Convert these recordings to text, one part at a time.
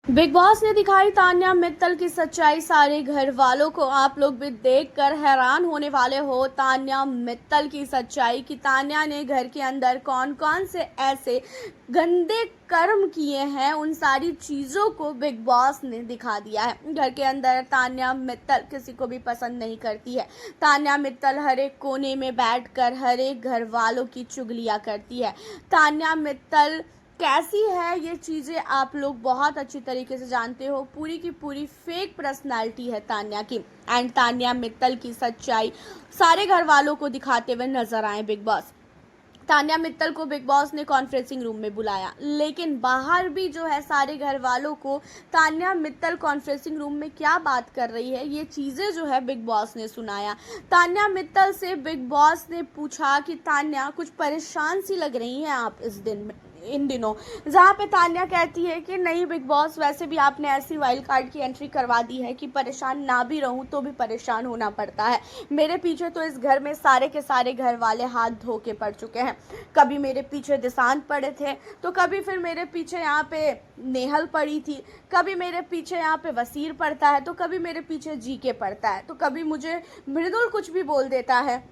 Big boss ने दिखाई तान्या मित्तल की सच्चाई सारे घर वालों को। आप लोग भी देखकर हैरान होने वाले हो तान्या मित्तल की सच्चाई कि तान्या ने घर के अंदर कौन कौन से ऐसे गंदे कर्म किए हैं, उन सारी चीज़ों को बिग बॉस ने दिखा दिया है। घर के अंदर तान्या मित्तल किसी को भी पसंद नहीं करती है। तान्या मित्तल हर एक कोने में बैठकर हर एक घर वालों की चुगलियाँ करती है। तान्या मित्तल कैसी है ये चीज़ें आप लोग बहुत अच्छी तरीके से जानते हो। पूरी की पूरी फेक पर्सनालिटी है तान्या की। एंड तान्या मित्तल की सच्चाई सारे घर वालों को दिखाते हुए नजर आए बिग बॉस। तान्या मित्तल को बिग बॉस ने कॉन्फ्रेंसिंग रूम में बुलाया, लेकिन बाहर भी जो है सारे घर वालों को तान्या मित्तल कॉन्फ्रेंसिंग रूम में क्या बात कर रही है ये चीज़ें जो है बिग बॉस ने सुनाया। तान्या मित्तल से बिग बॉस ने पूछा कि तान्या कुछ परेशान सी लग रही हैं आप इन दिनों, जहाँ पे तान्या कहती है कि नहीं बिग बॉस, वैसे भी आपने ऐसी वाइल्ड कार्ड की एंट्री करवा दी है कि परेशान ना भी रहूं तो भी परेशान होना पड़ता है। मेरे पीछे तो इस घर में सारे के सारे घर वाले हाथ धो के पड़ चुके हैं। कभी मेरे पीछे दिशांत पड़े थे, तो कभी फिर मेरे पीछे यहाँ पे नेहल पड़ी थी, कभी मेरे पीछे यहाँ पे वसीर पड़ता है, तो कभी मेरे पीछे जीके पड़ता है, तो कभी मुझे मृदुल कुछ भी बोल देता है।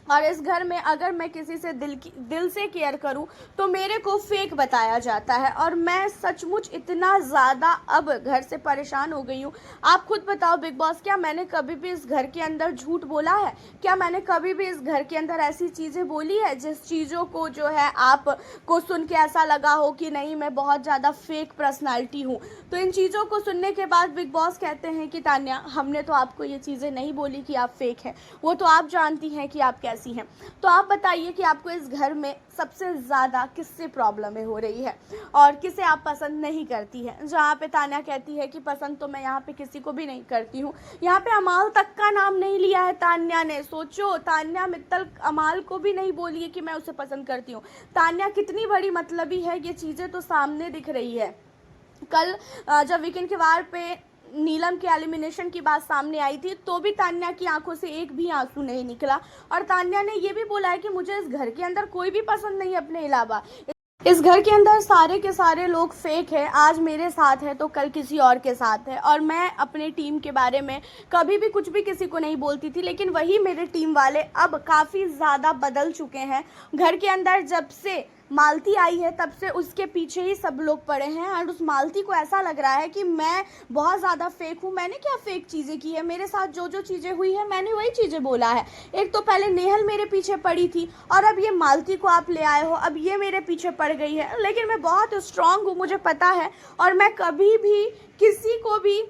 और इस घर में अगर मैं किसी से दिल से केयर करूं तो मेरे को फेक बताया जाता है। और मैं सचमुच इतना ज़्यादा अब घर से परेशान हो गई हूँ। आप खुद बताओ बिग बॉस, क्या मैंने कभी भी इस घर के अंदर झूठ बोला है? क्या मैंने कभी भी इस घर के अंदर ऐसी चीज़ें बोली है जिस चीज़ों को जो है आप को सुन के ऐसा लगा हो कि नहीं मैं बहुत ज़्यादा फेक पर्सनालिटी हूँ? तो इन चीज़ों को सुनने के बाद बिग बॉस कहते हैं कि तान्या, हमने तो आपको ये चीज़ें नहीं बोली कि आप फेक हैं, वो तो आप जानती हैं कि आप कैसी हैं। तो आप बताइए कि आपको इस घर में सबसे ज़्यादा किससे प्रॉब्लमें हो रही है और किसे आप पसंद नहीं करती हैं? जहाँ पे तान्या कहती है कि पसंद तो मैं यहाँ पे किसी को भी नहीं करती हूँ। यहाँ पे अमाल तक का नाम नहीं लिया है तान्या ने। सोचो, तान्या मित्तल अमाल को भी नहीं बोली है कि मैं उसे पसंद करती हूँ। तान्या कितनी बड़ी मतलबी है, ये चीज़ें तो सामने दिख रही है। कल जब वीकेंड के वार पे नीलम के एलिमिनेशन की बात सामने आई थी तो भी तान्या की आंखों से एक भी आंसू नहीं निकला। और तान्या ने ये भी बोला है कि मुझे इस घर के अंदर कोई भी पसंद नहीं अपने अलावा। इस घर के अंदर सारे के सारे लोग फेक हैं। आज मेरे साथ है तो कल किसी और के साथ है। और मैं अपने टीम के बारे में कभी भी कुछ भी किसी को नहीं बोलती थी, लेकिन वही मेरे टीम वाले अब काफ़ी ज़्यादा बदल चुके हैं। घर के अंदर जब से मालती आई है तब से उसके पीछे ही सब लोग पड़े हैं। और उस मालती को ऐसा लग रहा है कि मैं बहुत ज़्यादा फेक हूँ। मैंने क्या फेक चीज़ें की है? मेरे साथ जो जो चीज़ें हुई है मैंने वही चीज़ें बोला है। एक तो पहले नेहल मेरे पीछे पड़ी थी और अब ये मालती को आप ले आए हो, अब ये मेरे पीछे पड़ गई है। लेकिन मैं बहुत स्ट्रांग हूँ, मुझे पता है। और मैं कभी भी किसी को भी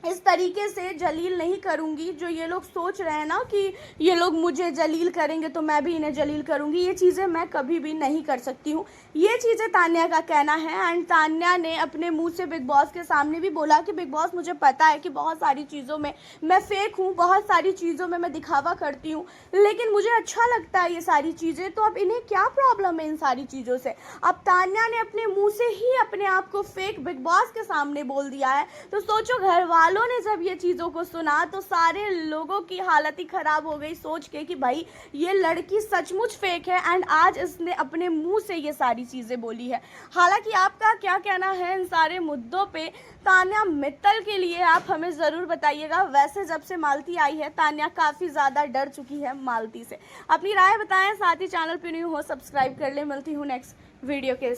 इस तरीके से जलील नहीं करूंगी। जो ये लोग सोच रहे हैं ना कि ये लोग मुझे जलील करेंगे तो मैं भी इन्हें जलील करूंगी, ये चीज़ें मैं कभी भी नहीं कर सकती हूँ। ये चीज़ें तान्या का कहना है। एंड तान्या ने अपने मुंह से बिग बॉस के सामने भी बोला कि बिग बॉस, मुझे पता है कि बहुत सारी चीज़ों में मैं फेक हूँ, बहुत सारी चीज़ों में मैं दिखावा करती हूँ, लेकिन मुझे अच्छा लगता है ये सारी चीज़ें। तो अब इन्हें क्या प्रॉब्लम है इन सारी चीज़ों से? अब तान्या ने अपने मुँह से ही अपने आप को फेक बिग बॉस के सामने बोल दिया है। तो सोचो, घर वालों ने जब ये चीज़ों को सुना तो सारे लोगों की हालत ही ख़राब हो गई सोच के कि भाई ये लड़की सचमुच फेक है। एंड आज इसने अपने मुंह से ये सारी चीज़ें बोली है। हालांकि आपका क्या कहना है इन सारे मुद्दों पे तान्या मित्तल के लिए, आप हमें ज़रूर बताइएगा। वैसे जब से मालती आई है तान्या काफ़ी ज़्यादा डर चुकी है मालती से। अपनी राय बताएं, साथ ही चैनल पर न्यू हो सब्सक्राइब कर ले। मिलती हूँ नेक्स्ट वीडियो के